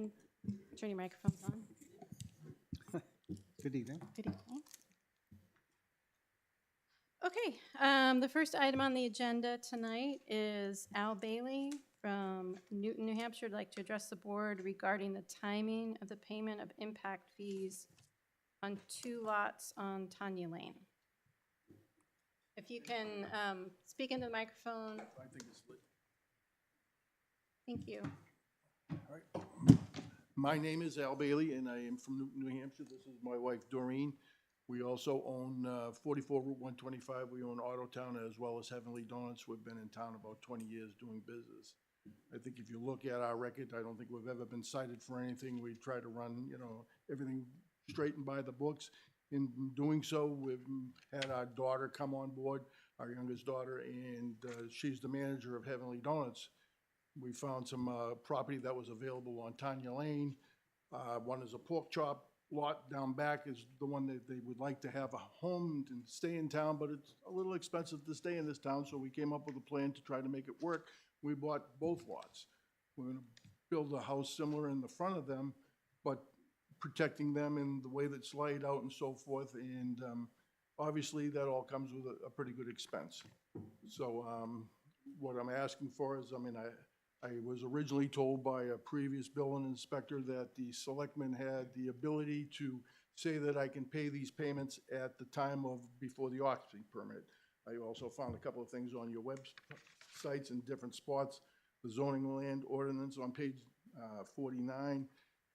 And turn your microphones on. Good evening. Good evening. Okay, the first item on the agenda tonight is Al Bailey from Newton, New Hampshire. Would like to address the board regarding the timing of the payment of impact fees on 2 lots on Tanya Lane. If you can speak into the microphone. I think it's lit. Thank you. All right. My name is Al Bailey, and I am from Newton, New Hampshire. This is my wife, Doreen. We also own 44 Route 125. We own Autotown as well as Heavenly Donuts. We've been in town about 20 years doing business. I think if you look at our record, I don't think we've ever been cited for anything. We try to run, everything straight and by the books. In doing so, we've had our daughter come on board, our youngest daughter, and she's the manager of Heavenly Donuts. We found some property that was available on Tanya Lane. One is a pork chop lot down back is the one that they would like to have a home and stay in town, but it's a little expensive to stay in this town, so we came up with a plan to try to make it work. We bought both lots. We're gonna build a house similar in the front of them, but protecting them in the way that's laid out and so forth, and obviously that all comes with a pretty good expense. So what I'm asking for is, I was originally told by a previous building inspector that the selectmen had the ability to say that I can pay these payments at the time of before the occupancy permit. I also found a couple of things on your websites in different spots. The zoning land ordinance on page 49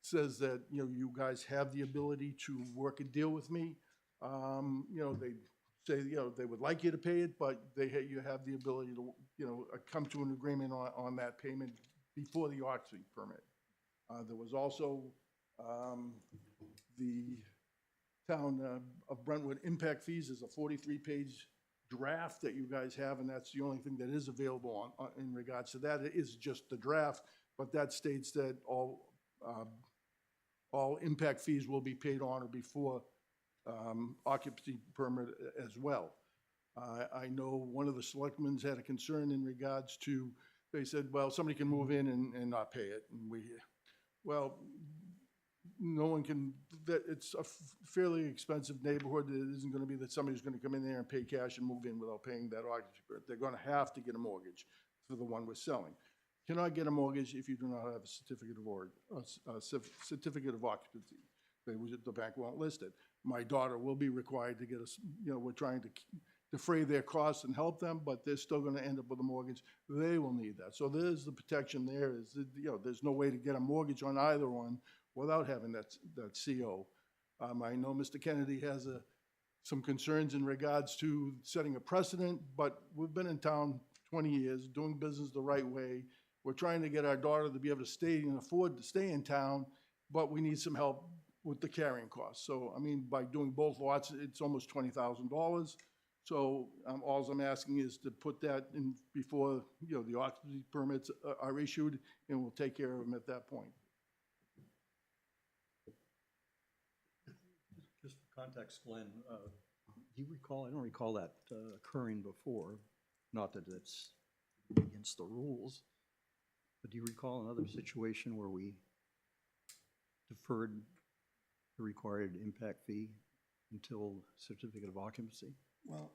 says that, you guys have the ability to work a deal with me. They say, they would like you to pay it, but you have the ability to, come to an agreement on that payment before the occupancy permit. There was also the Town of Brentwood impact fees is a 43-page draft that you guys have, and that's the only thing that is available in regards to that. It is just the draft, but that states that all impact fees will be paid on or before occupancy permit as well. I know one of the selectmen's had a concern in regards to, they said, well, somebody can move in and not pay it. And no one can, it's a fairly expensive neighborhood. It isn't gonna be that somebody's gonna come in there and pay cash and move in without paying that occupancy permit. They're gonna have to get a mortgage for the one we're selling. Cannot get a mortgage if you do not have a certificate of occupancy. The bank won't list it. My daughter will be required to get we're trying to defray their costs and help them, but they're still gonna end up with a mortgage. They will need that. So there's the protection there is, there's no way to get a mortgage on either one without having that CO. I know Mr. Kennedy has some concerns in regards to setting a precedent, but we've been in town 20 years, doing business the right way. We're trying to get our daughter to be able to stay and afford to stay in town, but we need some help with the carrying costs. So, by doing both lots, it's almost $20,000. So all I'm asking is to put that in before, the occupancy permits are issued, and we'll take care of them at that point. Just for context, Glenn, do you recall, I don't recall that occurring before, not that it's against the rules, but do you recall another situation where we deferred the required impact fee until certificate of occupancy? Well,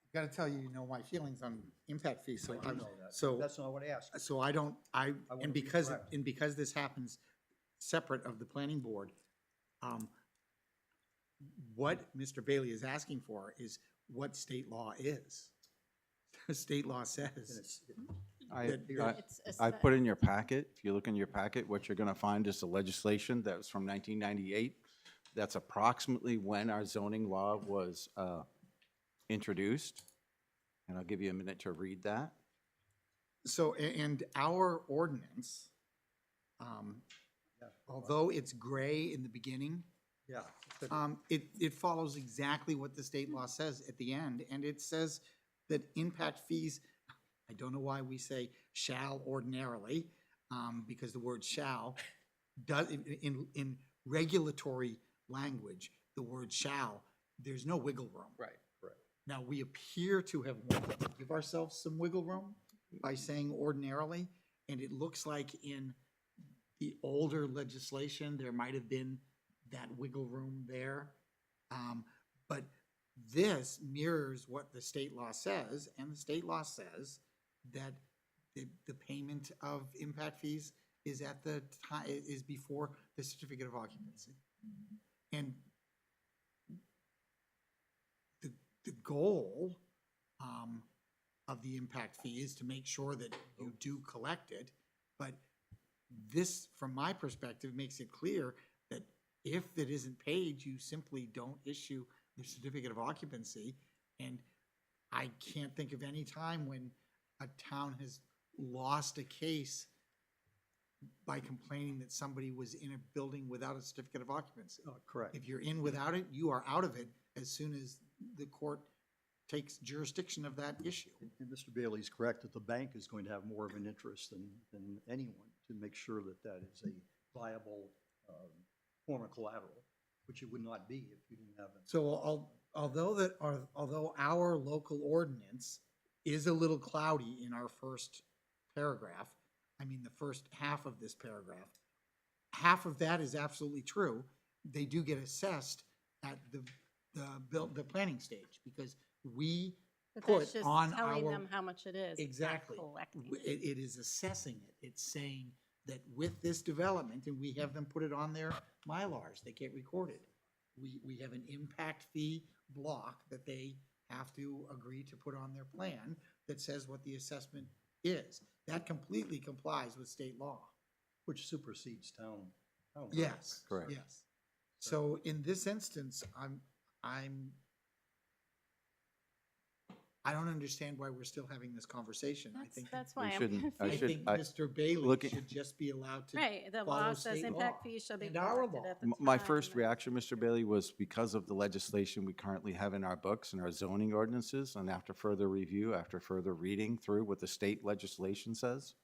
I've got to tell you, my feelings on impact fees, so I do know that. so That's not what I asked. so I don't, and because this happens separate of the planning board, what Mr. Bailey is asking for is what state law is. State law says. I put in your packet, if you look in your packet, what you're gonna find is the legislation that was from 1998. That's approximately when our zoning law was introduced. And I'll give you a minute to read that. So, and our ordinance, although it's gray in the beginning, Yeah. it follows exactly what the state law says at the end, and it says that impact fees, I don't know why we say shall ordinarily, because the word shall does, in regulatory language, the word shall, there's no wiggle room. Right, correct. Now, we appear to have wanted to give ourselves some wiggle room by saying ordinarily, and it looks like in the older legislation, there might have been that wiggle room there. But this mirrors what the state law says, and the state law says that the payment of impact fees is at the time, is before the certificate of occupancy. And the goal of the impact fee is to make sure that you do collect it. But this, from my perspective, makes it clear that if it isn't paid, you simply don't issue the certificate of occupancy. And I can't think of any time when a town has lost a case by complaining that somebody was in a building without a certificate of occupancy. Correct. If you're in without it, you are out of it as soon as the court takes jurisdiction of that issue. And Mr. Bailey's correct that the bank is going to have more of an interest than anyone to make sure that that is a viable form of collateral, which it would not be if you didn't have it. So although our local ordinance is a little cloudy in our first paragraph, I mean, the first half of this paragraph, half of that is absolutely true. They do get assessed at the planning stage because we But put that's just on telling our. them how much it is. not Exactly. collecting. It is assessing it. It's saying that with this development, and we have them put it on their Mylars, they get recorded. We have an impact fee block that they have to agree to put on their plan that says what the assessment is. That completely complies with state law. Which supersedes town. Yes. Correct. Yes. So in this instance, I don't understand why we're still having this conversation. I think That's We why I'm shouldn't- confused. I I should- think Mr. Bailey looking- should just be allowed to Right, the follow law says state impact law fees shall be and our collected law. at the time. My first reaction, Mr. Bailey, was because of the legislation we currently have in our books and our zoning ordinances, and after further review, after further reading through what the state legislation says,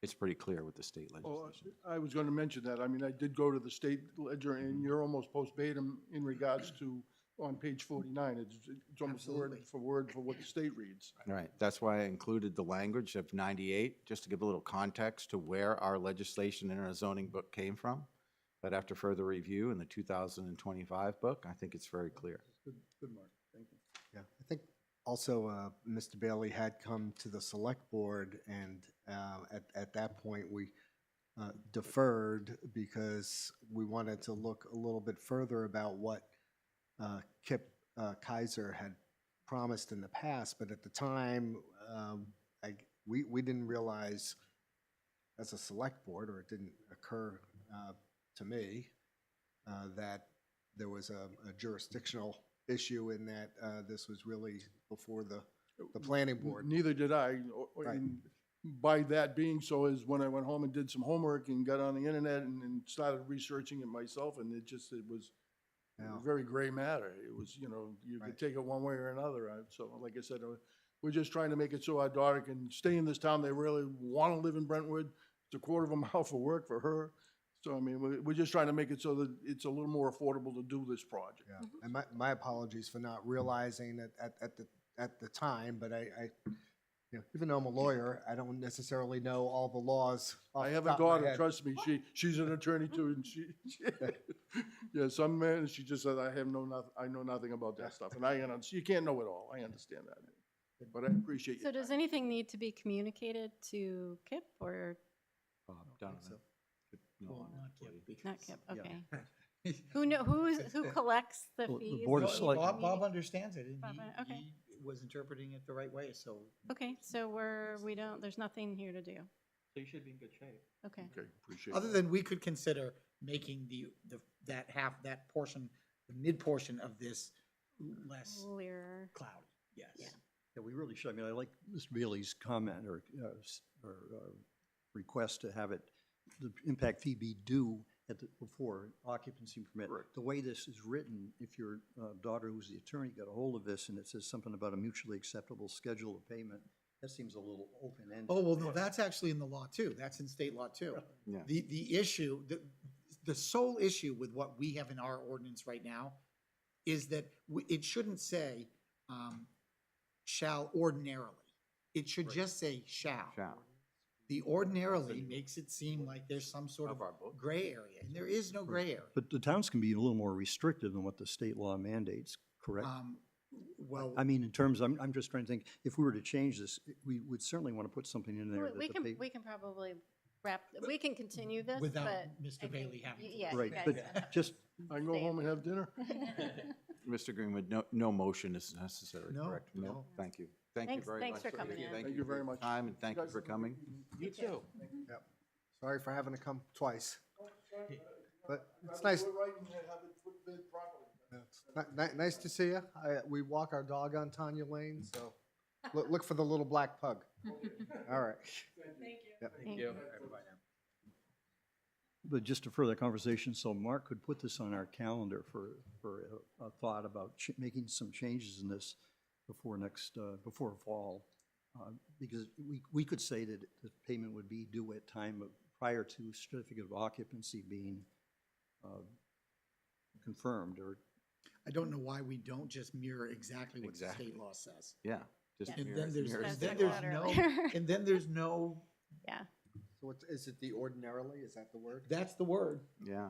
it's pretty clear what the state Oh, legislation. I was gonna mention that. I mean, I did go to the state ledger, and you're almost post-datum in regards to, on page 49. It's almost word Absolutely. for word for what the state reads. Right, that's why I included the language of 98, just to give a little context to where our legislation in our zoning book came from. But after further review in the 2025 book, I think it's very clear. Good, Mark. Thank you. Yeah, I think also Mr. Bailey had come to the select board, and at that point, we deferred because we wanted to look a little bit further about what Kip Kaiser had promised in the past, but at the time, we didn't realize as a select board, or it didn't occur to me, that there was a jurisdictional issue in that this was really before the planning board. Neither did I. Right. And by that being so is when I went home and did some homework and got on the internet and started researching it myself, and it was Yeah. a very gray matter. It was, you could Right. take it one way or another. So like I said, we're just trying to make it so our daughter can stay in this town. They really want to live in Brentwood. It's a quarter of a mile for work for her. So, I mean, we're just trying to make it so that it's a little more affordable to do this project. Yeah, and my apologies for not realizing it at the time, but I even though I'm a lawyer, I don't necessarily know all the laws. off I the have a top of my daughter, head. trust me, she's an attorney too, and yeah, some man, she just said, I know nothing about that stuff, and you can't know it all, I understand that. But I appreciate So you. does anything need to be communicated to Kip or Donovan. so. No Well, longer not Kip, employee. because- not Kip? Yeah. Okay. Who collects the Well, the fees? Board of Do we Select- Bob communicate? understands it, and Bob, okay. he was interpreting it the right way, so. Okay, so there's nothing here to do. So you should be in good shape. Okay. Okay, appreciate Other it. than we could consider making that portion, the mid portion of this less Clearer. cloudy, yes. Yeah. Yeah, we really should. I mean, I like Mr. Bailey's comment or request to have the impact fee be due before occupancy permit. Correct. The way this is written, if your daughter, who's the attorney, got a hold of this and it says something about a mutually acceptable schedule of payment, that seems a little open-ended. Oh, well, no, that's actually in the law too. That's in state law too. Yeah. The issue, the sole issue with what we have in our ordinance right now is that it shouldn't say shall ordinarily. It should just say shall. Shall. The ordinarily makes it seem like there's some sort of Of our book. gray area, and there is no gray area. But the towns can be a little more restrictive than what the state law mandates, correct? Well, I mean, in terms, I'm just trying to think, if we were to change this, we would certainly want to put something in there that We the can, pay- we can probably we can continue this, without but. Mr. I Bailey think having to. yeah, you Right, guys but have- just, I can go home and have dinner? Mr. Greenwood, no motion is necessary, No, correct? no. Thank you. Thank you Thanks- very thanks much. for coming in. Thank you very for your much. time, and thank you for coming. You too. Yep. Sorry for having to come twice. But it's nice, nice to see you. We walk our dog on Tanya Lane, so look for the little black pug. All right. Thank you. but just a further conversation, so Mark could put this on our calendar for a thought about making some changes in this before before fall. Because we could say that the payment would be due at time prior to certificate of occupancy being confirmed, or I don't know why we don't just mirror exactly what the Exactly. state law says. Yeah. Just Yeah. And mirror- then there's, mirror and That's then like state there's law. water no, earlier. and then there's no, Yeah. So is it the ordinarily, is that the word? that's the word. Yeah.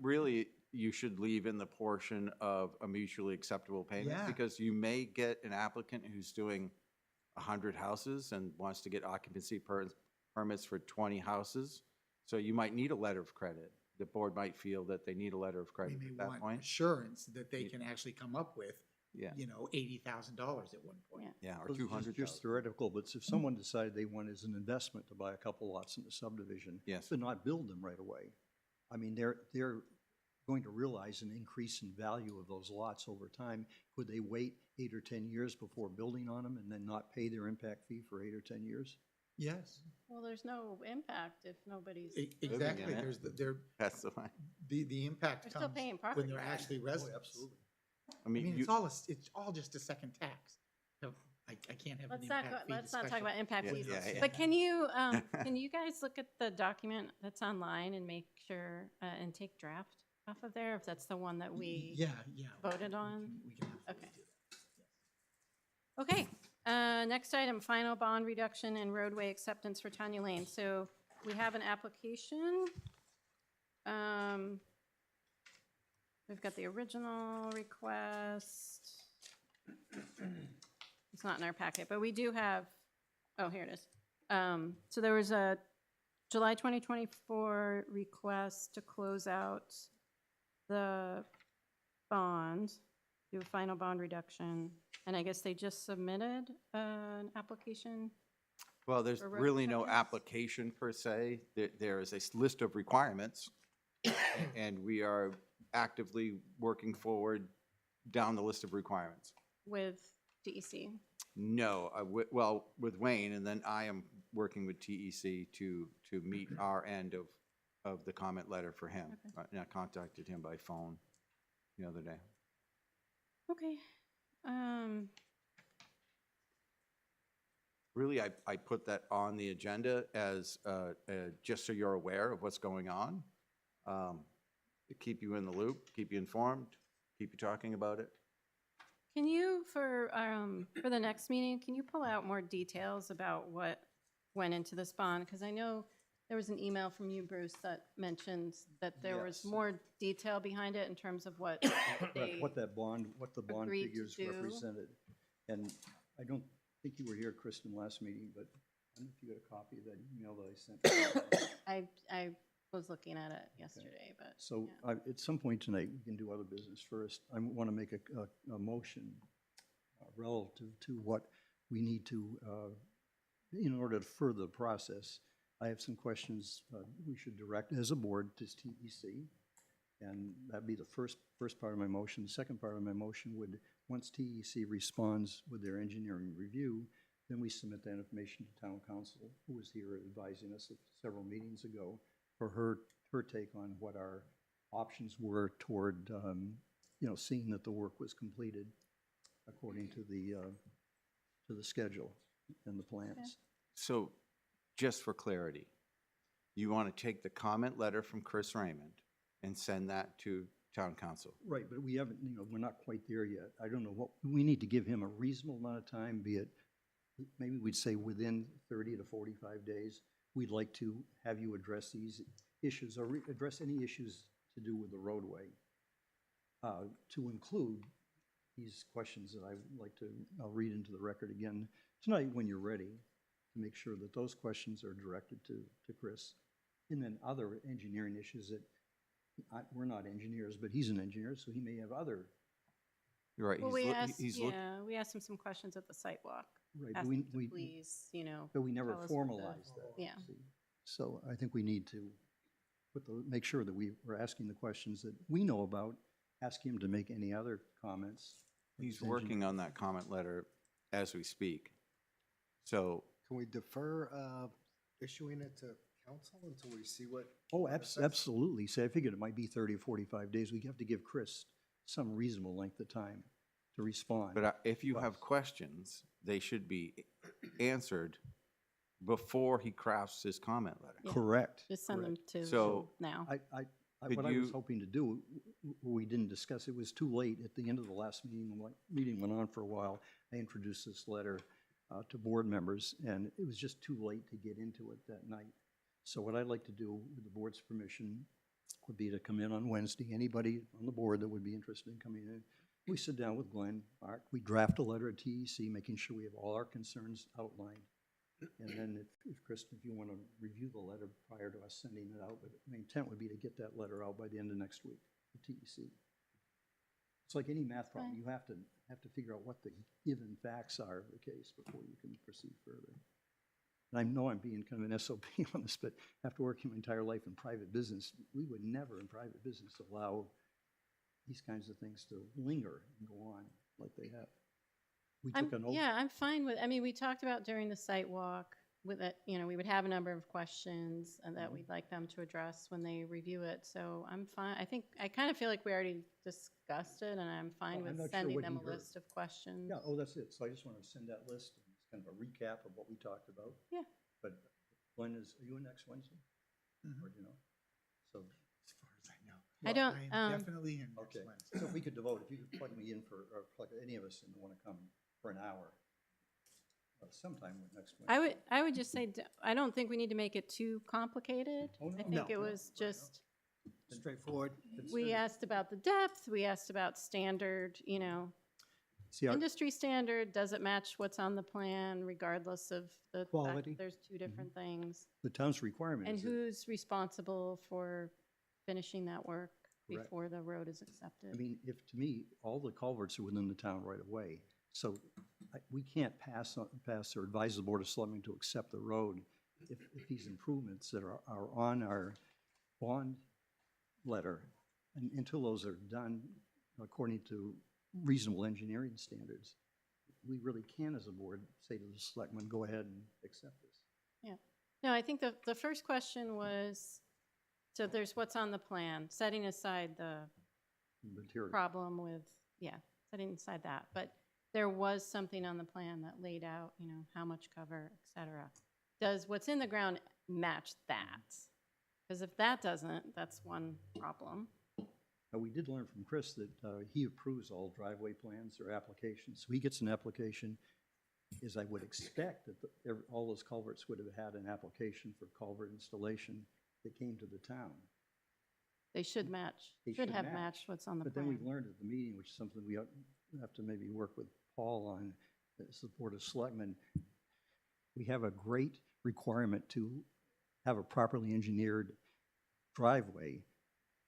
Really, you should leave in the portion of a mutually acceptable payment, Yeah. because you may get an applicant who's doing 100 houses and wants to get occupancy permits for 20 houses. So you might need a letter of credit. The board might feel that they need a letter of We credit may at that want point. assurance that they can actually come up with, Yeah, $80,000 at one point. Yeah. yeah, or This is 200. just theoretical, but if someone decided they want as an investment to buy a couple lots in the subdivision, Yes. to not build them right away, I mean, they're going to realize an increase in value of those lots over time. Could they wait 8 or 10 years before building on them and then not pay their impact fee for 8 or 10 years? Yes, Well, there's no impact if nobody's. exactly. it. There's, That's the way. the impact They're still comes paying when property they're tax. actually residents. Absolutely. I I mean, mean, you, it's all just a second tax. So I can't have an Let's not, impact fee let's not talk discussion. about impact Yeah, fees. yeah, yeah. But can you guys look at the document that's online and make sure, and take draft off of there, if that's the one that we Yeah. voted on? We can absolutely Okay. do that. Yes. Okay, next item, final bond reduction and roadway acceptance for Tanya Lane. So we have an application. We've got the original request. It's not in our packet, but we do have, oh, here it is. So there was a July 2024 request to close out the bond, do a final bond reduction, and I guess they just submitted an application. well, there's for road really no acceptance? application per se. There is a list of requirements, and we are actively working forward down the list of requirements. With DEC. No, well, with Wayne, and then I am working with TEC to meet our end of the comment letter for him. And I contacted him by phone the other day. Okay. Really, I put that on the agenda as, just so you're aware of what's going on. To keep you in the loop, keep you informed, keep you talking about it. Can you, for the next meeting, can you pull out more details about what went into this bond? Because I know there was an email from you, Bruce, that mentioned that there was Yes. more detail behind it in terms of what they, What the bond agreed to figures do. represented. And I don't think you were here, Kristen, last meeting, but I don't know if you got a copy of that email that I sent. I was looking at it yesterday, but. So yeah. at some point tonight, we can do other business first. I want to make a motion relative to what we need to, in order to further the process. I have some questions we should direct as a board to TEC. And that'd be the first part of my motion. The second part of my motion would, once TEC responds with their engineering review, then we submit that information to town council, who was here advising us several meetings ago, for her take on what our options were toward, seeing that the work was completed according to the schedule and the plans. So, just for clarity, you want to take the comment letter from Chris Raymond and send that to town council? Right, but we haven't, we're not quite there yet. I don't know what, we need to give him a reasonable amount of time, be it, maybe we'd say within 30 to 45 days. we'd like to have you address these issues, or address any issues to do with the roadway, to include these questions that I would like to, I'll read into the record again tonight when you're ready, to make sure that those questions are directed to Chris. And then other engineering issues that, we're not engineers, but he's an engineer, so he may have other. You're right. Well, we asked, he's we asked him some questions at the site walk. Right, but Asked we, him to we, please, you know, but we never tell us what the- formalized that. yeah. see. So I think we need to make sure that we're asking the questions that we know about, ask him to make any other comments. He's working on that comment letter as we speak. So Can we defer issuing it to council until we see what? Oh, absolutely. So I figured it might be 30 or 45 days. We have to give Chris some reasonable length of time to respond. But if you have questions, they should be answered before he crafts his comment letter. Yeah. Correct. Just send them to So- now. Could What I was you- hoping to do, we didn't discuss, it was too late at the end of the last meeting, the meeting went on for a while. I introduced this letter to board members, and it was just too late to get into it that night. So what I'd like to do, with the board's permission, would be to come in on Wednesday. Anybody on the board that would be interested in coming in, we sit down with Glenn, Art, we draft a letter to TEC, making sure we have all our concerns outlined. And then if Kristen, if you want to review the letter prior to us sending it out, but my intent would be to get that letter out by the end of next week, to TEC. It's like any math problem, Fine. you have to figure out what the given facts are of the case before you can proceed further. And I know I'm being kind of an SOP on this, but after working my entire life in private business, we would never in private business allow these kinds of things to linger and go on like they have. We took an oath. Yeah, I'm fine with, I mean, we talked about during the site walk with it, you know, we would have a number of questions and that we'd like them to address when they review it. So I'm fine. I think, I kind of feel like we already discussed it and I'm fine Well, I'm with not sure sending what them he a heard. list of questions. Yeah, oh, that's it. So I just want to send that list, and it's kind of a recap of what we talked about. Yeah. But Glenn, are you in next Wednesday? Or do you know? So, As far as I know. I don't, I am definitely in next okay. Wednesday. So if we could devote, if you could plug me in for, or plug any of us in who want to come for an hour, sometime next Wednesday. I would just say, I don't think we need to make it too complicated. Oh, no, I think no, it no, was right, no. just, Straightforward. we asked about the depth, we asked about standard, you know, See, industry standard, does it match what's on the plan regardless of the fact Quality. that there's two different things? the town's requirement And is that, who's responsible for finishing that work Correct. before the road is accepted? I mean, if, to me, all the culverts are within the town right away. So we can't pass or advise the Board of Selectmen to accept the road if these improvements that are on our bond letter, and until those are done according to reasonable engineering standards, we really can, as a board, say to the selectmen, go ahead and accept this. No, I think the first question was, so there's what's on the plan, setting aside the Material. problem with, setting aside that. But there was something on the plan that laid out, you know, how much cover, et cetera. Does what's in the ground match that? Because if that doesn't, that's one problem. We did learn from Chris that he approves all driveway plans or applications. So he gets an application, as I would expect, that all those culverts would have had an application for culvert installation that came to the town. They should match, They should should have match. matched what's on the But plan. then we learned at the meeting, which is something we have to maybe work with Paul on, as the Board of Selectmen. We have a great requirement to have a properly engineered driveway,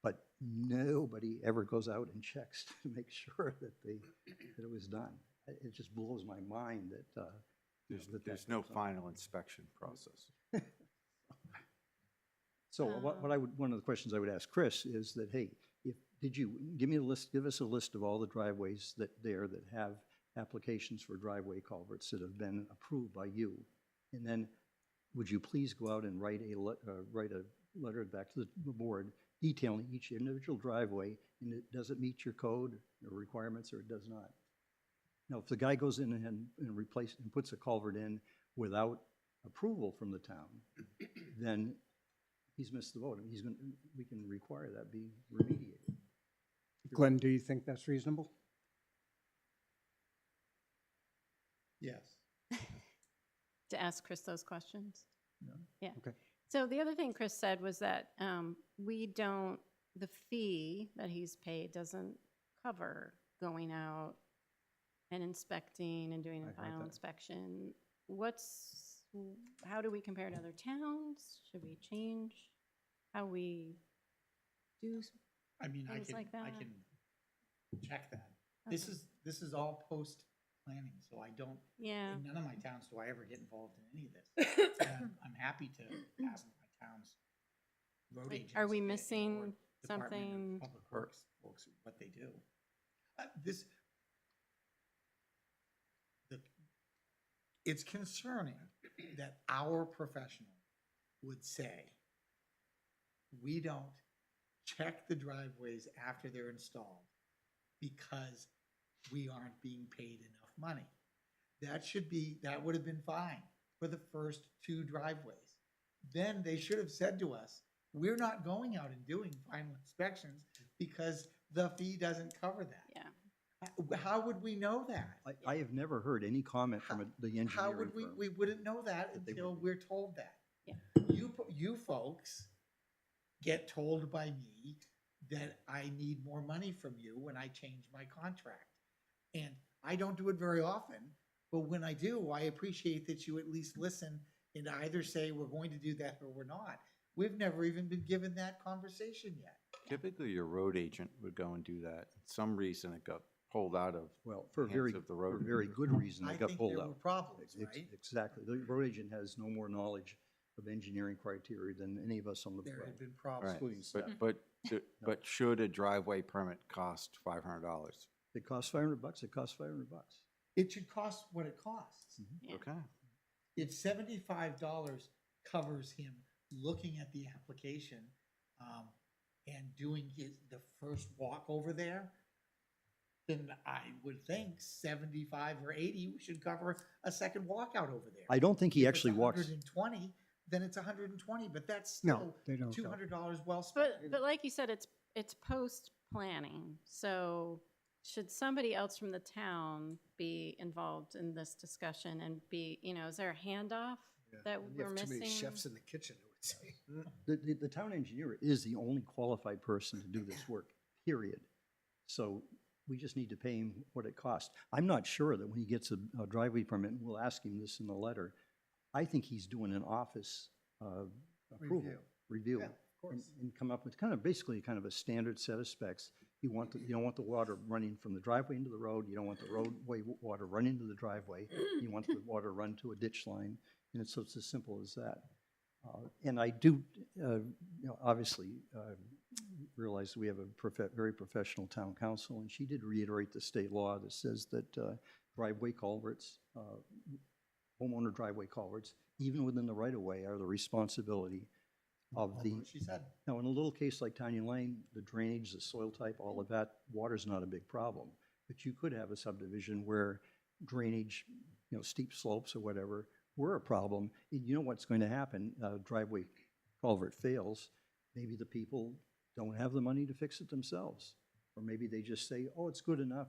but nobody ever goes out and checks to make sure that it was done. It just blows my mind that, there's no final inspection process. So one of the questions I would ask Chris is that, hey, give us a list of all the driveways that have applications for driveway culverts that have been approved by you. And then would you please go out and write a letter back to the board detailing each individual driveway, and does it meet your code or requirements, or it does not? Now, if the guy goes in and puts a culvert in without approval from the town, then he's missed the boat. We can require that be remediated. Glenn, do you think that's reasonable? Yes. To ask Chris those questions? Yeah. Okay. So the other thing Chris said was that the fee that he's paid doesn't cover going out and inspecting and doing I a heard final that. inspection. How do we compare to other towns? Should we change how we do? I mean, Things like I that. can check that. Okay. This is all post-planning, so I don't, Yeah, in none of my towns do I ever get involved in any of this. I'm happy to have my town's road Like, agents. are we or missing Department of something? Public Works folks, what they do. It's concerning that our professional would say, we don't check the driveways after they're installed because we aren't being paid enough money. That would have been fine for the first 2 driveways. Then they should have said to us, we're not going out and doing final inspections because the fee doesn't cover that. Yeah. How would we know that? I have never heard any comment from the engineering How would firm. we wouldn't know that That they until would. we're told that. Yeah. You folks get told by me that I need more money from you when I change my contract. And I don't do it very often, but when I do, I appreciate that you at least listen and either say we're going to do that or we're not. We've never even been given that conversation yet. Typically, your road agent would go and do that. For some reason, it got pulled out of, Well, for a hands very, of the for road a very good reason, I they got think pulled there out. were problems, Ex- right? Exactly. The road agent has no more knowledge of engineering criteria than any of us on the. There had been problems. right, Excluding staff. but should a driveway permit cost $500? It costs $500, it costs $500. It should cost what it costs. Yeah. Okay. If $75 covers him looking at the application and doing the first walk over there, then I would think 75 or 80 should cover a second walkout over there. I don't think he If it's actually walks. 120, then it's 120, but that's No, still they don't. $200 well spent. But like you said, it's post-planning, so should somebody else from the town be involved in this discussion and be, is there a handoff that we're missing? in the kitchen, I would say. The town engineer is the only qualified person to do this work, period. So we just need to pay him what it costs. I'm not sure that when he gets a driveway permit, and we'll ask him this in the letter, I think he's doing an office approval, review. Yeah, of course. And come up with basically kind of a standard set of specs. You don't want the water running from the driveway into the road, you don't want the roadway water running into the driveway, you want the water run to a ditch line, and it's as simple as that. And I do, obviously, realize we have a very professional town council, and she did reiterate the state law that says that driveway culverts, homeowner driveway culverts, even within the right-of-way, are the responsibility of the. She said. Now, in a little case like Tiny Lane, the drainage, the soil type, all of that, water's not a big problem. But you could have a subdivision where drainage, steep slopes or whatever, were a problem. And you know what's going to happen? Driveway culvert fails. Maybe the people don't have the money to fix it themselves. Or maybe they just say, oh, it's good enough.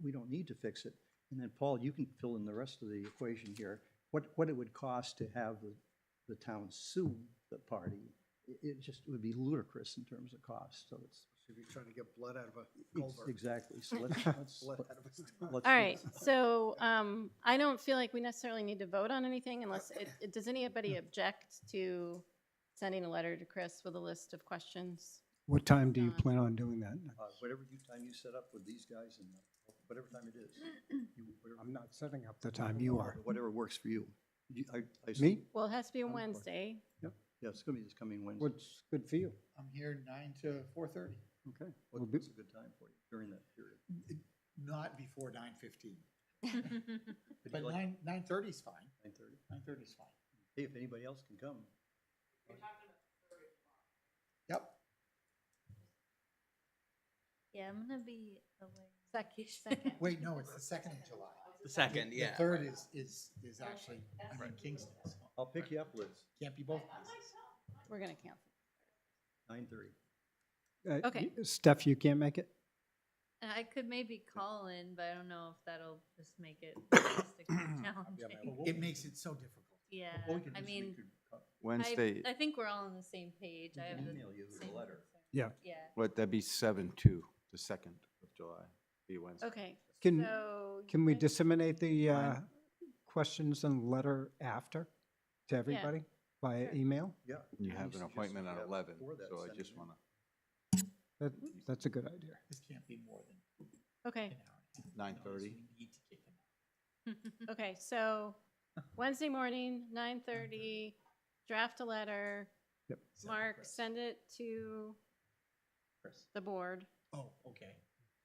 We don't need to fix it. And then, Paul, you can fill in the rest of the equation here. What it would cost to have the town sue the party. It would be ludicrous in terms of cost. So it's. Should be trying to get blood out of a culvert. Exactly. So let's Blood out of a stone. let's All do right, that. so I don't feel like we necessarily need to vote on anything unless, does anybody object to sending a letter to Chris with a list of questions? What time do you plan on doing that? Whatever time you set up with these guys and whatever time it is. I'm not setting up the time, you are. Whatever works for you. I assume- Me? Well, it has to be a I'm for it. Wednesday. Yeah, it's gonna be this coming Wednesday. What's good for you? I'm here 9 to 4:30, Okay. Will be- What's a good time for you during that period? not before 9:15. But But you like 9:30 is fine. 9:30? 9:30 is fine. Hey, if anybody else can come. Yep. Yeah, I'm gonna be away. Second. Wait, no, it's the 2nd of July. The second, yeah. The 3rd is actually, I'm in Kingston, so I'll pick you up, Liz. can't be both places. We're gonna cancel. 9:30. Okay. Steph, you can't make it? I could maybe call in, but I don't know if that'll just make it logistically challenging. It makes it so difficult. Yeah, What we could do I is we mean, could Wednesday, I think we're all on the same page. I have the Email you the same letter. concern. Yeah. Yeah. what, that'd be 7/2, the 2nd of July, be Wednesday. Okay, Can- so. Can we you guys- disseminate the questions and letter after to everybody via Sure. email? Yeah. You Any have an suggestions appointment you at have 11, before that, so I send just them in. wanna, That's a good idea. This can't be more than Okay, an hour and a half. 9:30. We need to kick them out. okay, so Wednesday morning, 9:30, draft a letter. Yep. Mark, send it to Chris. the board Oh, okay.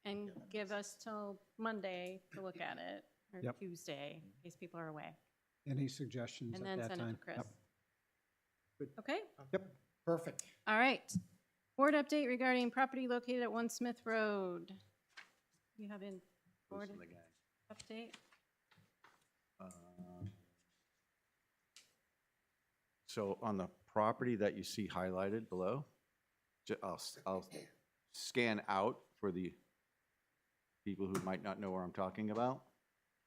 and Yeah, that give makes us till Monday to look at it, or Yep. Tuesday, in case people are away. Any suggestions And at then that send it time? to Chris. Yep. Okay, Perfect. all right. Board update regarding property located at 1 Smith Road. You have a board listen to the gang. update? So on the property that you see highlighted below, I'll scan out for the people who might not know where I'm talking about.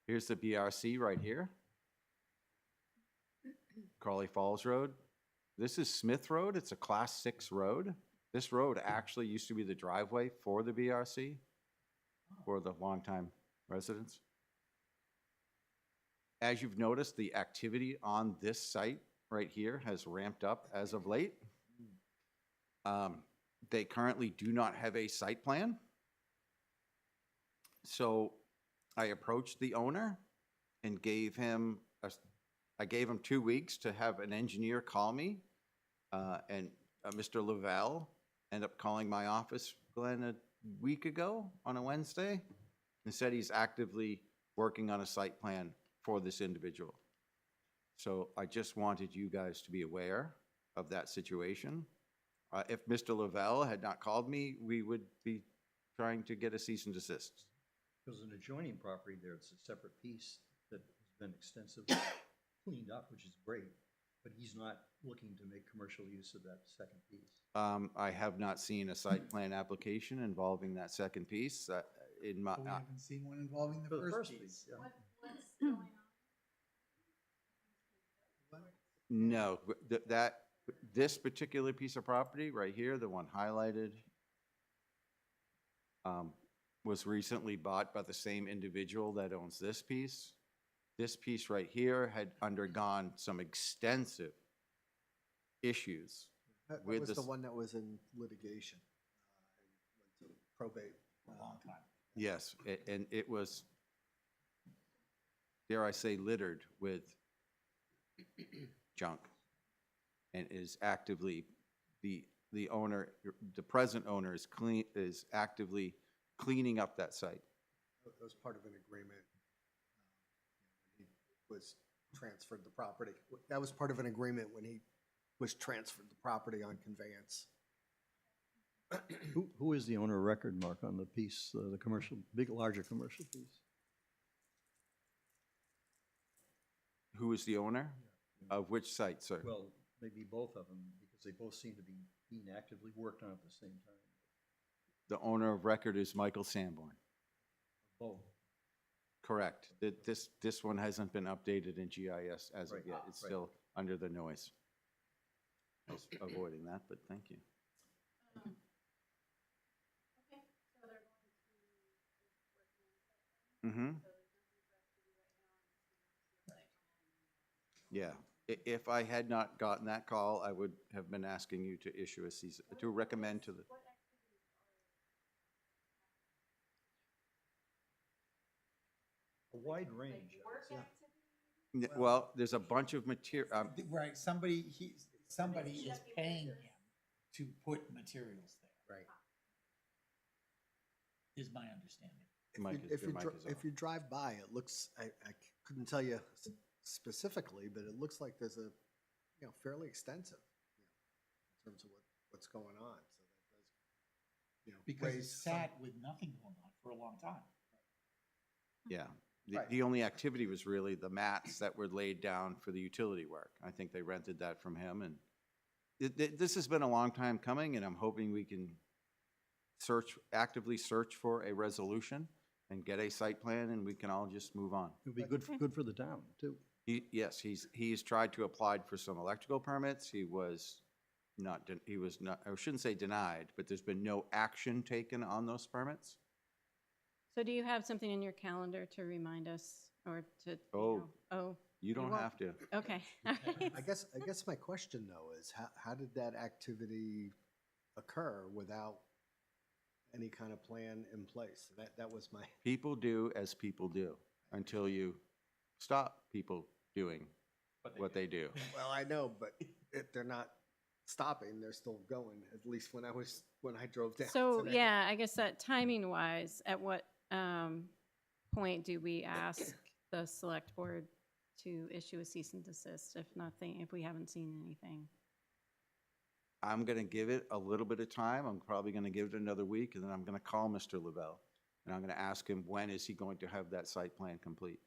Here's the BRC right here. Crawley Falls Road. This is Smith Road. It's a Class 6 road. This road actually used to be the driveway for the BRC, for the longtime residents. As you've noticed, the activity on this site right here has ramped up as of late. They currently do not have a site plan. So I approached the owner and gave him 2 weeks to have an engineer call me. And Mr. Lavelle ended up calling my office, Glenn, a week ago on a Wednesday, and said he's actively working on a site plan for this individual. So I just wanted you guys to be aware of that situation. If Mr. Lavelle had not called me, we would be trying to get a cease and desist. There's an adjoining property there, it's a separate piece that has been extensively cleaned up, which is great, but he's not looking to make commercial use of that second piece. I have not seen a site plan application involving that second piece. In my, But we haven't seen one involving the For the first piece. yeah. no, this particular piece of property right here, the one highlighted, was recently bought by the same individual that owns this piece. This piece right here had undergone some extensive issues. That With was the this- one that was in litigation, and went to probate. For a long time. Yes, and it was, dare I say, littered with junk, and is actively, the owner, the present owner is actively cleaning up that site. That was part of an agreement. When he was transferred the property. That was part of an agreement when he was transferred the property on conveyance. Who is the owner of record, Mark, on the piece, the commercial, larger commercial piece? Who is the owner of which site, sir? Well, maybe both of them, because they both seem to be being actively worked on at the same time. The owner of record is Michael Sanborn. Both. Correct. This one hasn't been updated in GIS as of Right. yet. It's Right. still under the noise. I was avoiding that, but thank you. Mm-hmm. Yeah, if I had not gotten that call, I would have been asking you to issue a cease, to recommend to the. A wide range. I would say. Well, there's a bunch of material, Right, somebody is paying him to put materials there. Right. Is my understanding. Mike is, If your you, mic dri- is if off. you drive by, it looks, I couldn't tell you specifically, but it looks like there's a, fairly extensive, in terms of what's going on, so that does, Because it raise some- sat with nothing going on for a long time. Yeah, Right. the only activity was really the mats that were laid down for the utility work. I think they rented that from him, and this has been a long time coming, and I'm hoping we can actively search for a resolution and get a site plan, and we can all just move on. It would be good for the town, too. Yes, he's tried to apply for some electrical permits. He was not, I shouldn't say denied, but there's been no action taken on those permits. So do you have something in your calendar to remind us or to, you Oh. know? Oh, You don't won't? have to. Okay. All right. I guess my question though is how did that activity occur without any kind of plan in place? That was my, People do as people do until you stop people doing what they do. well, I know, but they're not stopping, they're still going, at least when I drove down So, today. yeah, I guess that timing wise, at what point do we ask the select board to issue a cease and desist if we haven't seen anything? I'm going to give it a little bit of time. I'm probably going to give it another week, and then I'm going to call Mr. Lavelle, and I'm going to ask him, when is he going to have that site plan complete?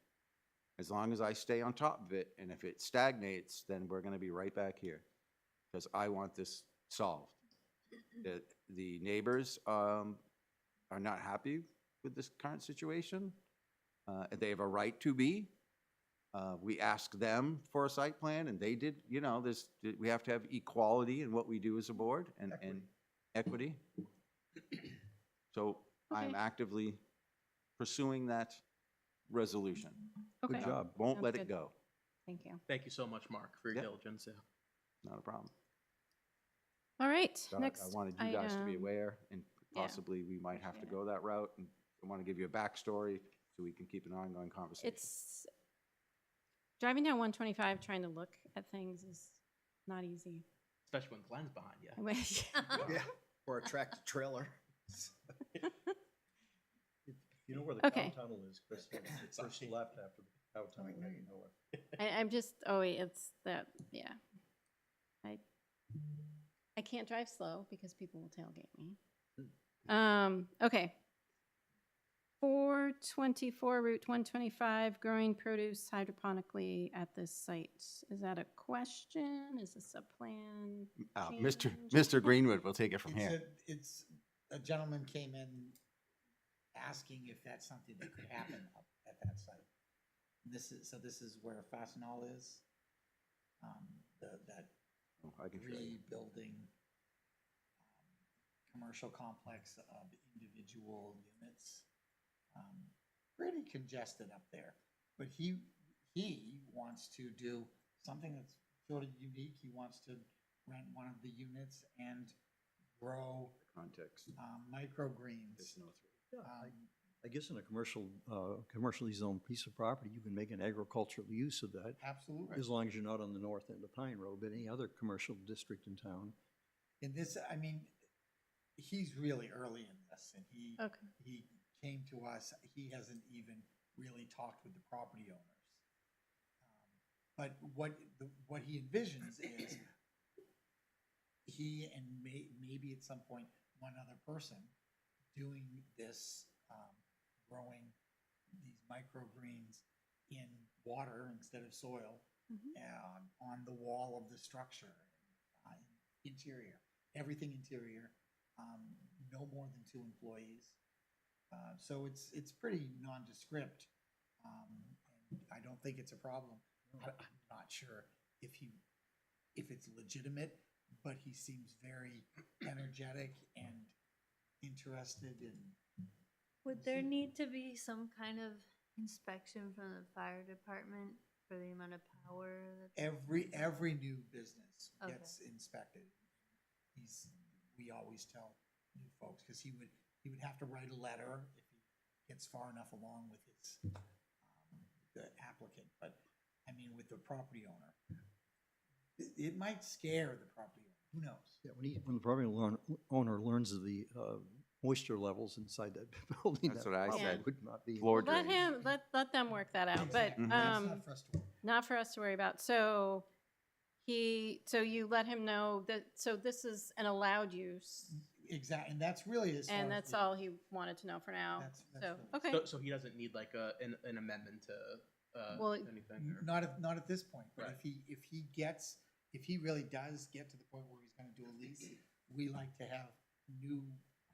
As long as I stay on top of it, and if it stagnates, then we're going to be right back here, because I want this solved. The neighbors are not happy with this current situation. They have a right to be. We asked them for a site plan, and they did, we have to have equality in what we do as a board and equity. So I'm Okay. actively pursuing that resolution. Okay. Good job. Won't Sounds let good. it go. Thank you. Thank you so much, Mark, for your Yep. diligence. Yeah. Not a problem. All right, But next I wanted you guys to be item. aware, and Yeah. possibly we might have to Appreciate go that route. And I want to give you a backstory so we can keep an ongoing conversation. It's, driving down 125 trying to look at things is not easy. Especially when Glenn's behind you. I wish. Yeah, or a tractor trailer. You know where the cow Okay. tunnel is, Chris? It's first left after the cow tunnel, heading north. I'm just, it's that, yeah. I can't drive slow because people will tailgate me. Okay. 424 Route 125, growing produce hydroponically at this site. Is that a question? Is this a plan? Mr. change? Greenwood will take it from here. It's a gentleman came in asking if that's something that could happen up at that site. This is where Fastenal is. That I can show you. rebuilding commercial complex of individual units. Pretty congested up there, but he wants to do something that's sort of unique. He wants to rent one of the units and grow Context. microgreens. I guess in a commercially zoned piece of property, you can make an agricultural use of that, Absolutely. as long as you're not on the north end of Pine Road, but any other commercial district in town. In this, I mean, he's really early in this, and Okay. he came to us. He hasn't even really talked with the property owners. But what he envisions is he and maybe at some point one other person doing this, growing these microgreens in water instead of soil, on the wall of the structure, interior, everything interior, no more than 2 employees. So it's pretty nondescript, and I don't think it's a problem. I'm not sure if it's legitimate, but he seems very energetic and interested in. Would there need to be some kind of inspection from the fire department for the amount of power that's? Every new business Okay. gets inspected. We always tell new folks, because he would have to write a letter if he gets far enough along with his the applicant. But I mean, with the property owner, it might scare the property owner. Who knows? Yeah, when the property owner learns of the moisture levels inside that building, That's that what I probably said. would not be. Floor Let drains. let them work that out, but, Exactly. That's not for us to worry. not for us to worry about. So you let him know that, so this is an allowed use, Exactly, and that's really as far and as that's the- all he wanted to know for now. That's So, really- okay. So he doesn't need like an amendment to Well, anything? Or? Not at this point, but Right. if he really does get to the point where he's gonna do a lease, we like to have new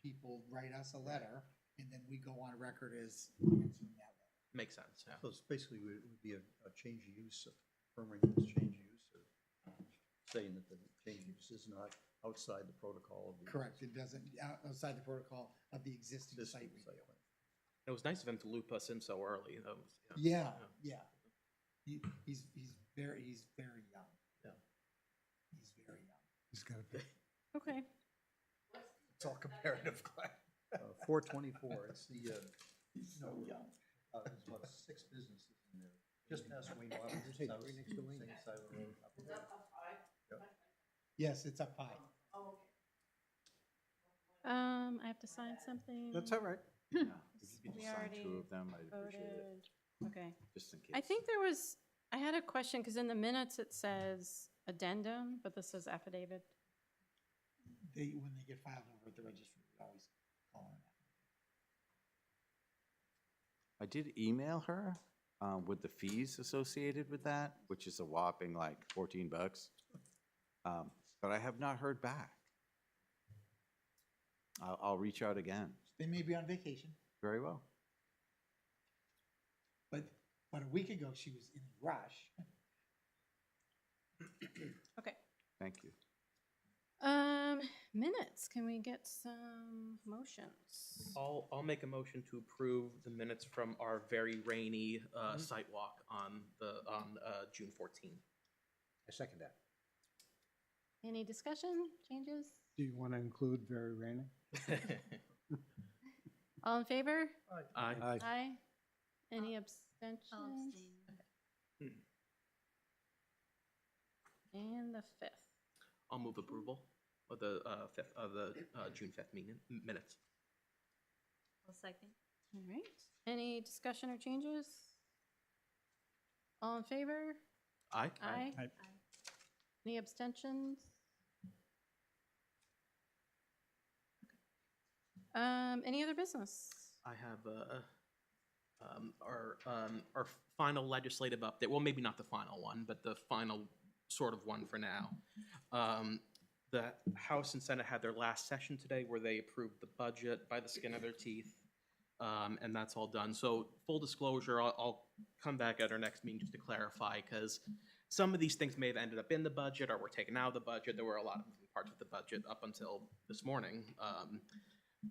people write us a letter, and then we go on record as answering that letter. Makes sense, yeah. So it's basically would be a change of use, affirming this change of use, or saying that the change of use is not outside the protocol of the. Correct, it doesn't, outside the protocol of the existing site Existing review. site plan. It was nice of him to loop us in so early. That was, Yeah, yeah. He's very young. Yeah. He's very young. He's got to be. Okay. It's all comparative, Glenn. 424, it's the, He's so young. there's about 6 businesses in there, just past Wayne Waffles. Same side of the road. Yep. Yes, it's up high. I have to sign something. That's all right. If you could We just sign already 2 of them, I'd appreciate it, voted. Okay. just in case. I think I had a question, because in the minutes it says addendum, but this says affidavit. When they get filed over at the registry, we always call it. I did email her with the fees associated with that, which is a whopping like $14. But I have not heard back. I'll reach out again. They may be on vacation, Very well. but a week ago, she was in a rush. Okay. Thank you. Minutes, can we get some motions? I'll make a motion to approve the minutes from our very rainy site walk on June 14th. I second that. Any discussion, changes? Do you want to include very rainy? All in favor? Aye. Aye. Any abstentions? I'll abstain. And the 5th. I'll move approval of the June 5th minutes. I'll second. All right. Any discussion or changes? All in favor? Aye. Aye. Aye. Any abstentions? Any other business? I have our final legislative update. Well, maybe not the final one, but the final sort of one for now. The House and Senate had their last session today where they approved the budget by the skin of their teeth, and that's all done. So full disclosure, I'll come back at our next meeting just to clarify, because some of these things may have ended up in the budget or were taken out of the budget. There were a lot of moving parts of the budget up until this morning.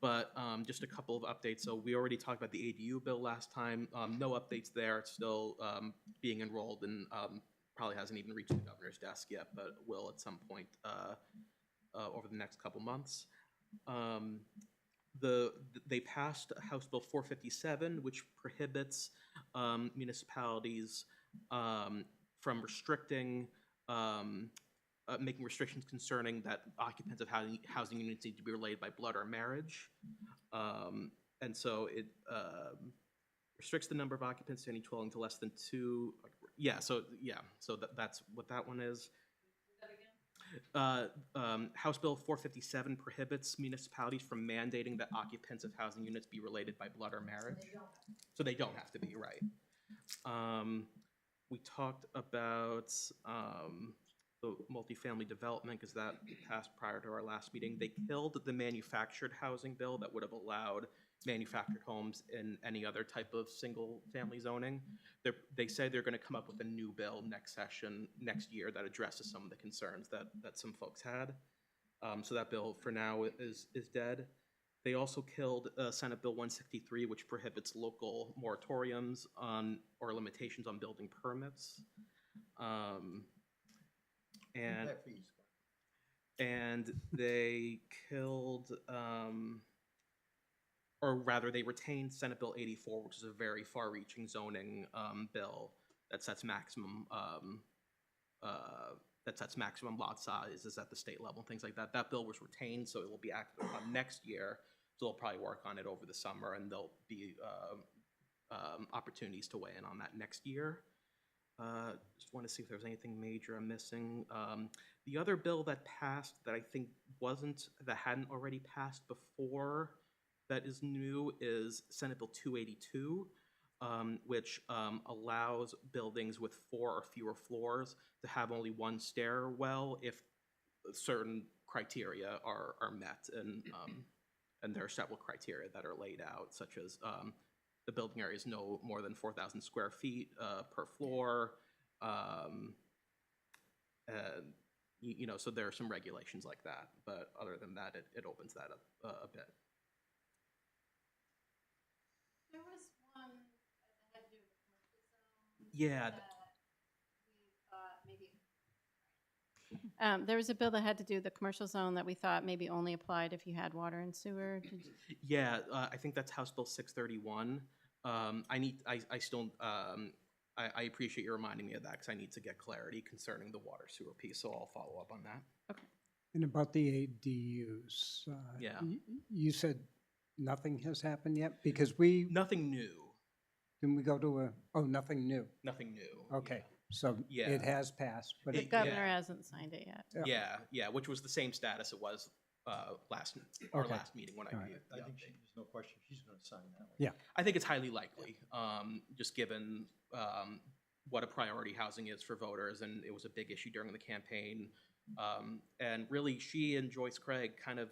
But just a couple of updates. So we already talked about the ADU bill last time. No updates there. It's still being enrolled and probably hasn't even reached the governor's desk yet, but will at some point over the next couple months. They passed House Bill 457, which prohibits municipalities from restricting making restrictions concerning that occupants of housing units need to be related by blood or marriage. And so it restricts the number of occupants to any dwelling to less than 2. So that's what that one is. House Bill 457 prohibits municipalities from mandating that occupants of housing units be related by blood or marriage. So they don't have to be, right. We talked about the multifamily development, because that passed prior to our last meeting. They killed the manufactured housing bill that would have allowed manufactured homes in any other type of single-family zoning. They say they're going to come up with a new bill next year that addresses some of the concerns that some folks had. So that bill for now is dead. They also killed Senate Bill 163, which prohibits local moratoriums on or limitations on building permits. And they killed, or rather they retained Senate Bill 84, which is a very far-reaching zoning bill that sets maximum lot sizes at the state level, things like that. That bill was retained, so it will be acted upon next year. So they'll probably work on it over the summer, and there'll be opportunities to weigh in on that next year. Just want to see if there's anything major I'm missing. The other bill that passed that I think that hadn't already passed before that is new is Senate Bill 282, which allows buildings with 4 or fewer floors to have only one stairwell if certain criteria are met. And there are several criteria that are laid out, such as the building area is no more than 4,000 square feet per floor. And, you know, so there are some regulations like that, but other than that, it opens that up a bit. There was one that had to do with the commercial zone. Yeah, that we thought maybe. There was a bill that had to do with the commercial zone that we thought maybe only applied if you had water and sewer. yeah, I think that's House Bill 631. I appreciate you reminding me of that because I need to get clarity concerning the water sewer piece, so I'll follow up on that. And about the ADUs, Yeah. You said nothing has happened yet? Because Nothing new. can we go to nothing new? Nothing new. Okay, so Yeah. it has passed, but The it, governor yeah. hasn't signed it yet. Yeah, which was the same status it was last Okay. meeting when I All right. reviewed the I think update. there's no question she's gonna sign that one. yeah, I think it's highly likely, just given what a priority housing is for voters, and it was a big issue during the campaign. And really, she and Joyce Craig kind of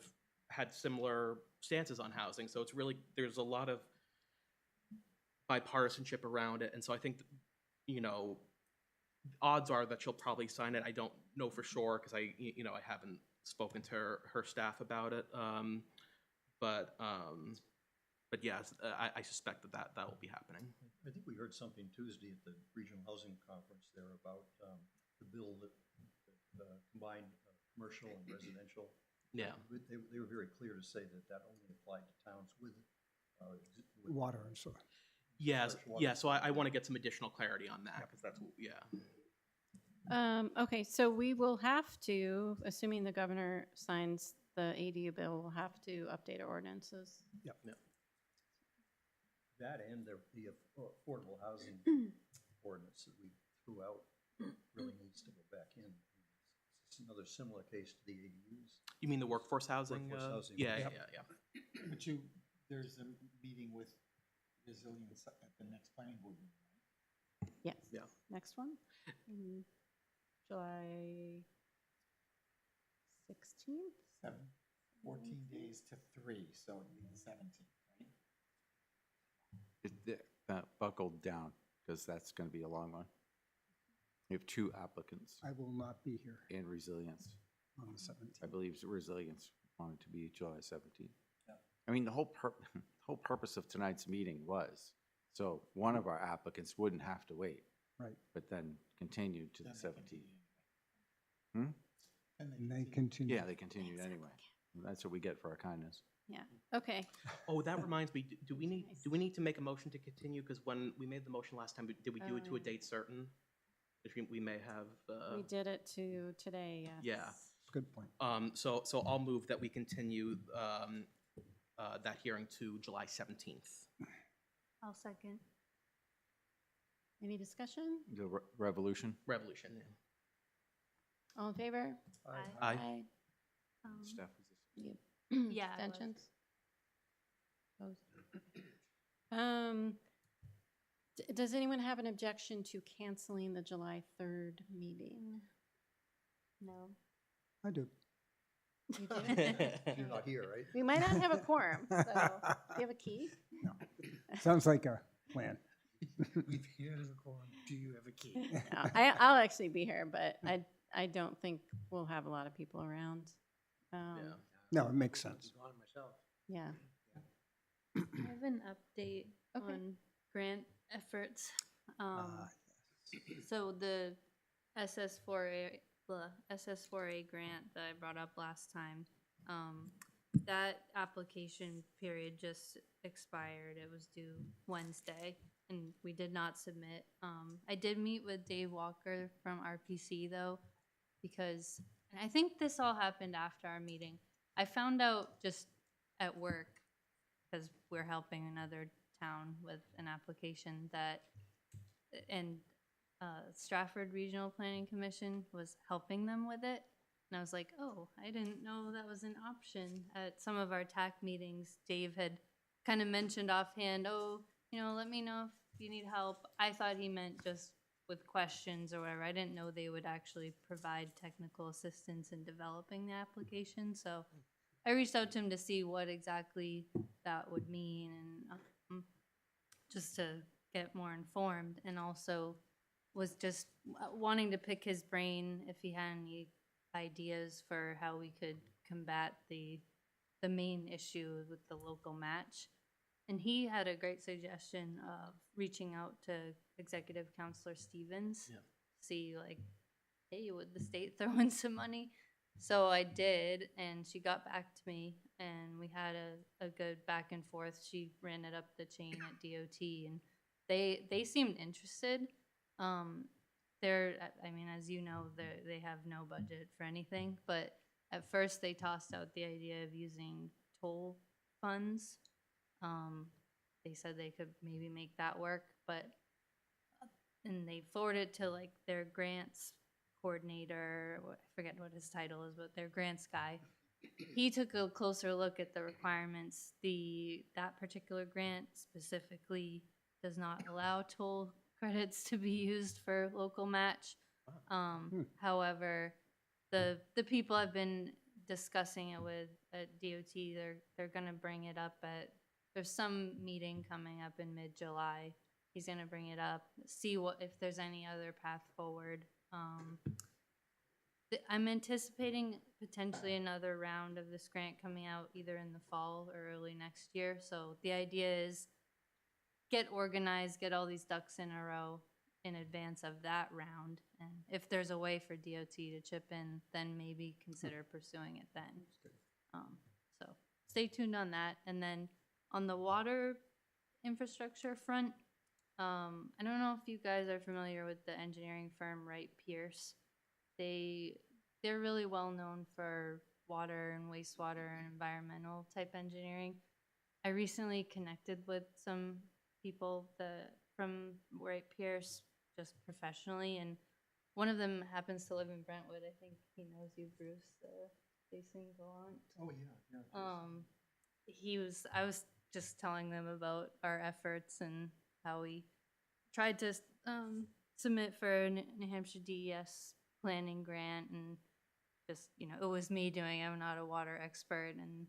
had similar stances on housing, so it's really, there's a lot of bipartisanship around it, and so I think, you know, odds are that she'll probably sign it. I don't know for sure, because I haven't spoken to her staff about it. But yes, I suspect that will be happening. I think we heard something Tuesday at the Regional Housing Conference there about the bill that combined commercial and residential. Yeah. They were very clear to say that only applied to towns with water and sewer. Yes, Fresh water. yeah, so I want to get some additional clarity on that, because that's, yeah. Okay, so we will have to, assuming the governor signs the ADU bill, we'll have to update our ordinances. that and the affordable housing ordinance that we threw out really needs to go back in. It's another similar case to the ADUs. You mean the workforce housing? Workforce housing. Yeah, Yep. yeah. But there's a meeting with resilience at the next planning board meeting, right? Yes. Yeah. Next one? July 16th? 14 days to 3, so it'd be the 17th, right? Buckle down, because that's going to be a long one. We have 2 applicants I will not be here in resilience. on the 17th. I believe resilience wanted to be July 17th. Yeah. I mean, the whole purpose of tonight's meeting was, so one of our applicants wouldn't have to wait. Right. But then continued to the Then they 17th. continue Hmm? anyway. And they continue. Yeah, they continued anyway. That's what we get for our kindness. Yeah, okay. Oh, that reminds me, do we need to make a motion to continue? Because when we made the motion last time, did we do it to a date certain? Which we may have. We did it to today, yes. Yeah. Good point. So I'll move that we continue that hearing to July 17th. I'll second. Any discussion? The revolution. Revolution, yeah. All in favor? Aye. Staff position. Yeah, I was. Abstentions? Does anyone have an objection to canceling the July 3rd meeting? No. I do. You do? You're not here, right? We might not have a quorum, so, do you have a key? No. Sounds like a plan. We've had a quorum. Do you have a key? No, I'll actually be here, but I don't think we'll have a lot of people around. Yeah. No, it makes sense. Yeah. I have an update Okay. on grant efforts. So the SS4A grant that I brought up last time, that application period just expired. It was due Wednesday, and we did not submit. I did meet with Dave Walker from RPC though, because, and I think this all happened after our meeting. I found out just at work, because we're helping another town with an application that, and Stratford Regional Planning Commission was helping them with it. And I was like, oh, I didn't know that was an option. At some of our TAC meetings, Dave had kind of mentioned offhand, oh, let me know if you need help. I thought he meant just with questions or whatever. I didn't know they would actually provide technical assistance in developing the application. So I reached out to him to see what exactly that would mean, and just to get more informed, and also was just wanting to pick his brain if he had any ideas for how we could combat the main issue with the local match. And he had a great suggestion of reaching out to Executive Counselor Stevens. Yeah. See, like, hey, would the state throw in some money? So I did, and she got back to me, and we had a good back and forth. She ran it up the chain at DOT, and they seemed interested. They're, I mean, as you know, they have no budget for anything, but at first they tossed out the idea of using toll funds. They said they could maybe make that work, but, and they forwarded to like their grants coordinator, I forget what his title is, but their grants guy. He took a closer look at the requirements. That particular grant specifically does not allow toll credits to be used for local match. However, the people I've been discussing it with at DOT, they're gonna bring it up there's some meeting coming up in mid-July. He's gonna bring it up, see if there's any other path forward. I'm anticipating potentially another round of this grant coming out either in the fall or early next year. So the idea is get organized, get all these ducks in a row in advance of that round. And if there's a way for DOT to chip in, then maybe consider pursuing it then. So stay tuned on that. And then on the water infrastructure front, I don't know if you guys are familiar with the engineering firm Wright Pierce. They're really well known for water and wastewater and environmental type engineering. I recently connected with some people from Wright Pierce just professionally, and one of them happens to live in Brentwood. I think he knows you, Bruce, Jason Gallant. Oh, yeah. I was just telling them about our efforts and how we tried to submit for a New Hampshire DES planning grant, and just, it was me doing it. I'm not a water expert, and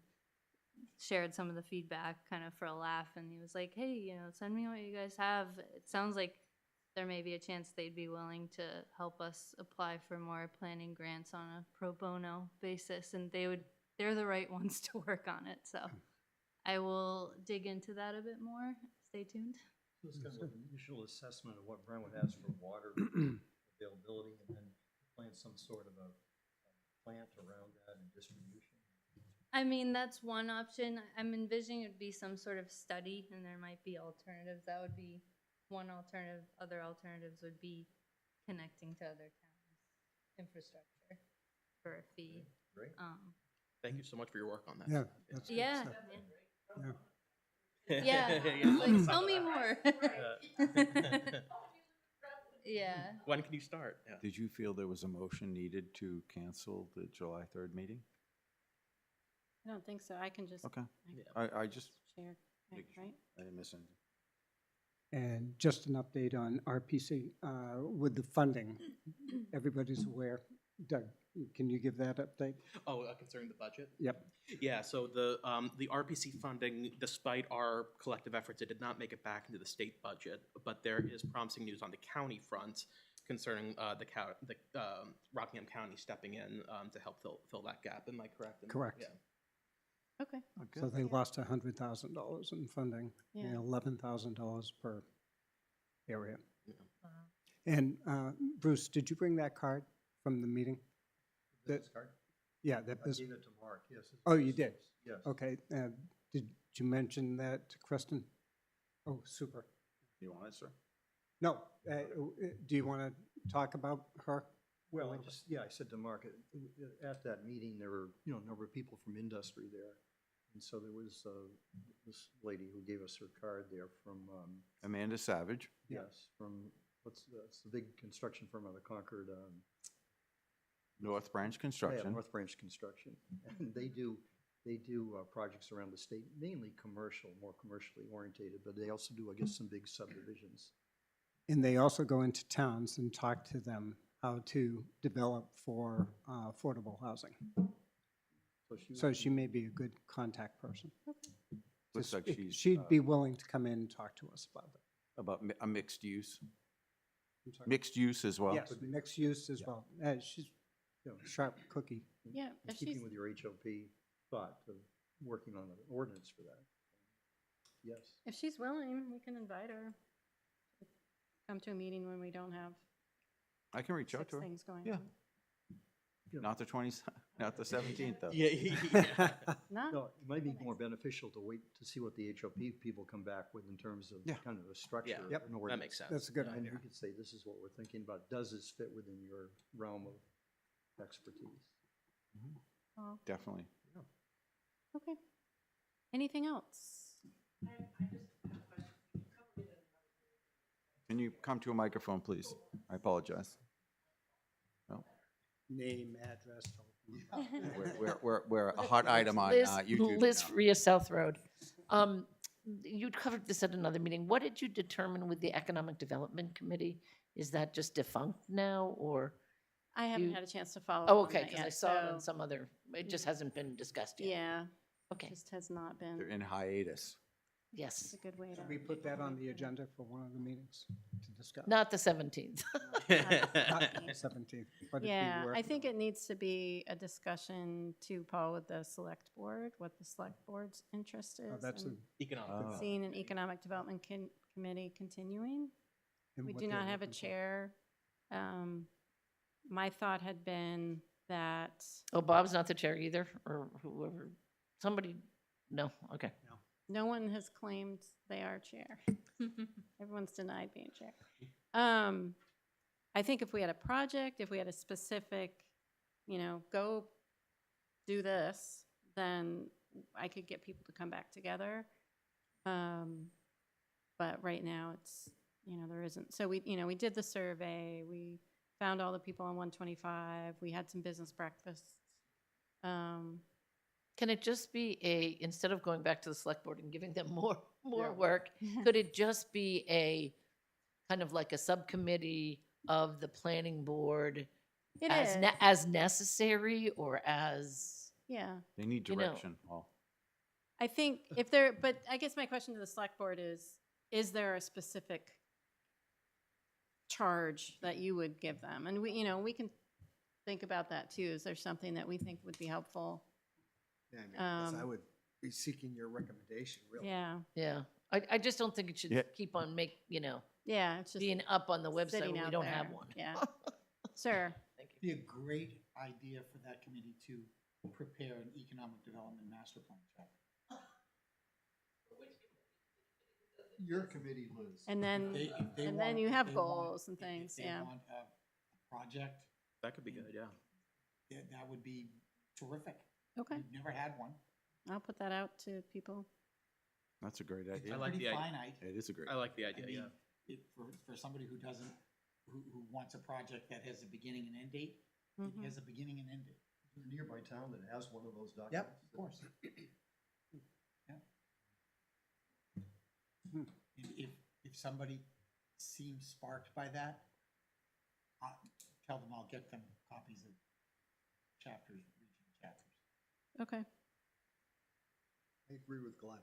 shared some of the feedback kind of for a laugh. And he was like, hey, send me what you guys have. It sounds like there may be a chance they'd be willing to help us apply for more planning grants on a pro bono basis, and they're the right ones to work on it. So I will dig into that a bit more. Stay tuned. So it's kind of an initial assessment of what Brentwood has for water availability, and then plan some sort of a plant around that and distribution. I mean, that's one option. I'm envisioning it would be some sort of study, and there might be alternatives. That would be one alternative. Other alternatives would be connecting to other towns' infrastructure for a fee. Great. Thank you so much for your work on that. Yeah, that's good Yeah. stuff. Yeah. Yeah. Like, tell me more. Yeah. When can you start? Yeah. Did you feel there was a motion needed to cancel the July 3rd meeting? I don't think so. I can just Okay. Yeah. I just, share, Make sure. right? I didn't miss anything. And just an update on RPC with the funding. Everybody's aware. Doug, can you give that update? Oh, concerning the budget? Yep. Yeah, so the RPC funding, despite our collective efforts, it did not make it back into the state budget, but there is promising news on the county front concerning the Rockingham County stepping in to help fill that gap. Am I correct? Correct. Yeah. Okay. So they lost $100,000 in funding, Yeah. and $11,000 per area. Wow. And Bruce, did you bring that card from the meeting? Business card? Yeah, that I was, gave it to Mark, yes. Oh, you did? Yes. okay. Did you mention that to Kristen? Oh, super. You want it, sir? No, do you want to talk about her? Well, I said to Mark, at that meeting, there were, a number of people from industry there. And so there was this lady who gave us her card there from, Amanda Savage. yes, from, what's the big construction firm out of Concord? North Branch Yeah, Construction. North Branch Construction. And they do projects around the state, mainly commercial, more commercially orientated, but they also do, I guess, some big subdivisions. And they also go into towns and talk to them how to develop for affordable housing. So she So she may be a good contact person. Looks like she's, She'd be willing to come in and talk to us about that. about a mixed use. I'm sorry. Mixed use as well? Yes, mixed use as well. She's, sharp cookie. Yeah, if she's, Keeping with your HOP thought of working on an ordinance for that. Yes. if she's willing, we can invite her to come to a meeting when we don't have I can reach out six to her. things going Yeah. on. Not the 20th, not the 17th, though. Yeah. Not, No, it might be more beneficial to wait to see what the HOP people come back with in terms of Yeah. kind of a structure. Yeah, of Yep. an That ordinance. makes sense. That's a good And idea. we could say, this is what we're thinking about. Does this fit within your realm of expertise? oh, Definitely. okay. Anything else? Can you come to a microphone, please? I apologize. No, Name, address, telephone. we're a hot item on Liz, YouTube Liz now. Ria South Road. You covered this at another meeting. What did you determine with the Economic Development Committee? Is that just defunct now, or? I haven't You- had a chance to follow. Oh, up on okay, that because I yet, saw it on so- some other, it just hasn't been discussed yet. Yeah, Okay, just has not They're been. in hiatus. It's yes, a good way to. Should we put that on the agenda for one of the meetings to discuss? not the 17th. Not the 17th, but it'd be Yeah, I worth think it. it needs to be a discussion too, Paul, with the select board, what the select board's interest is. Oh, that's a- and Economic. Oh. Seeing an economic development committee continuing. and We what do they're not have a looking for. chair. My thought had been that, Oh, Bob's not the chair either, or whoever, somebody, no, okay. no one has claimed they are chair. Everyone's denied being chair. I think if we had a project, if we had a specific, go do this, then I could get people to come back together. But right now, it's, there isn't. So we did the survey, we found all the people on 125, we had some business breakfasts. Can it just be instead of going back to the select board and giving them more work, could it just be a kind of like a subcommittee of the planning board It as is, as necessary or as, yeah. They need You know- direction, Paul. I think but I guess my question to the select board is there a specific charge that you would give them? And we can think about that too. Is there something that we think would be helpful? Yeah, I guess I Um, would be seeking your recommendation, really. Yeah, yeah. I just don't think it should Yeah. keep on yeah, it's just being up on the website sitting when we out don't there. have one. Yeah, sure. Thank you. Be a great idea for that committee to prepare an economic development master plan chapter. Your committee, Liz. And then, If they and then want- you if have they want- goals and if things, they yeah. want a project, That could be good, yeah. that would be terrific. Okay, We've never had one. I'll put that out to people. That's a great idea. I like Pretty the idea. finite. It is a great. I like the I idea, mean, yeah. for somebody who doesn't, who wants a project that has a beginning and end date, Mhm. it has a beginning and end date. Is there a nearby town that has one of those documents? Yep, of course. Yeah. And if somebody seems sparked by that, tell them I'll get them copies of chapters, regional chapters. Okay, I agree with Glenn.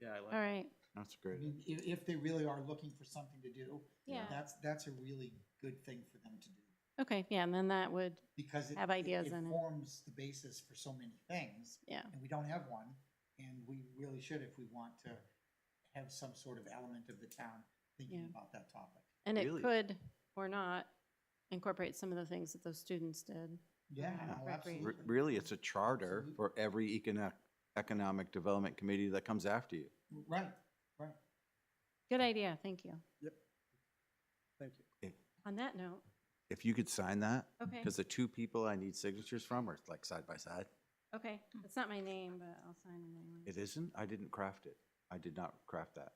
Yeah, I like all right, That's a I great. mean, if they really are looking for something to do, yeah, that's a really good thing for them to do. okay, yeah, and then that would, Because Have ideas it in it. forms the basis for so many things. yeah, And we don't have one, and we really should if we want to have some sort of element of the town thinking Yeah. about that topic. and it Really? could, or not, incorporate some of the things that those students did. Yeah, Yeah. no, Re- absolutely. Really, it's a charter Absolutely. for every economic development committee that comes after you. Right, right. Good idea, thank you. Thank you. On that note, If you could sign that, okay, because the two people I need signatures from are like side by side. okay, it's not my name, but I'll sign it anyway. It isn't? I didn't craft it. I did not craft that.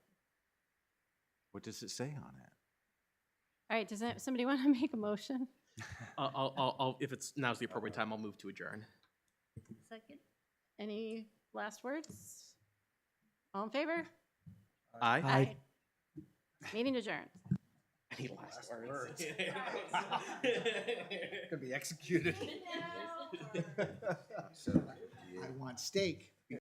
What does it say on it? All right, does somebody want to make a motion? I'll, if it's, now's the appropriate time, I'll move to adjourn. Second. Any last words? All in favor? Aye? Meeting adjourned. Any last words? Gonna be executed. I want steak.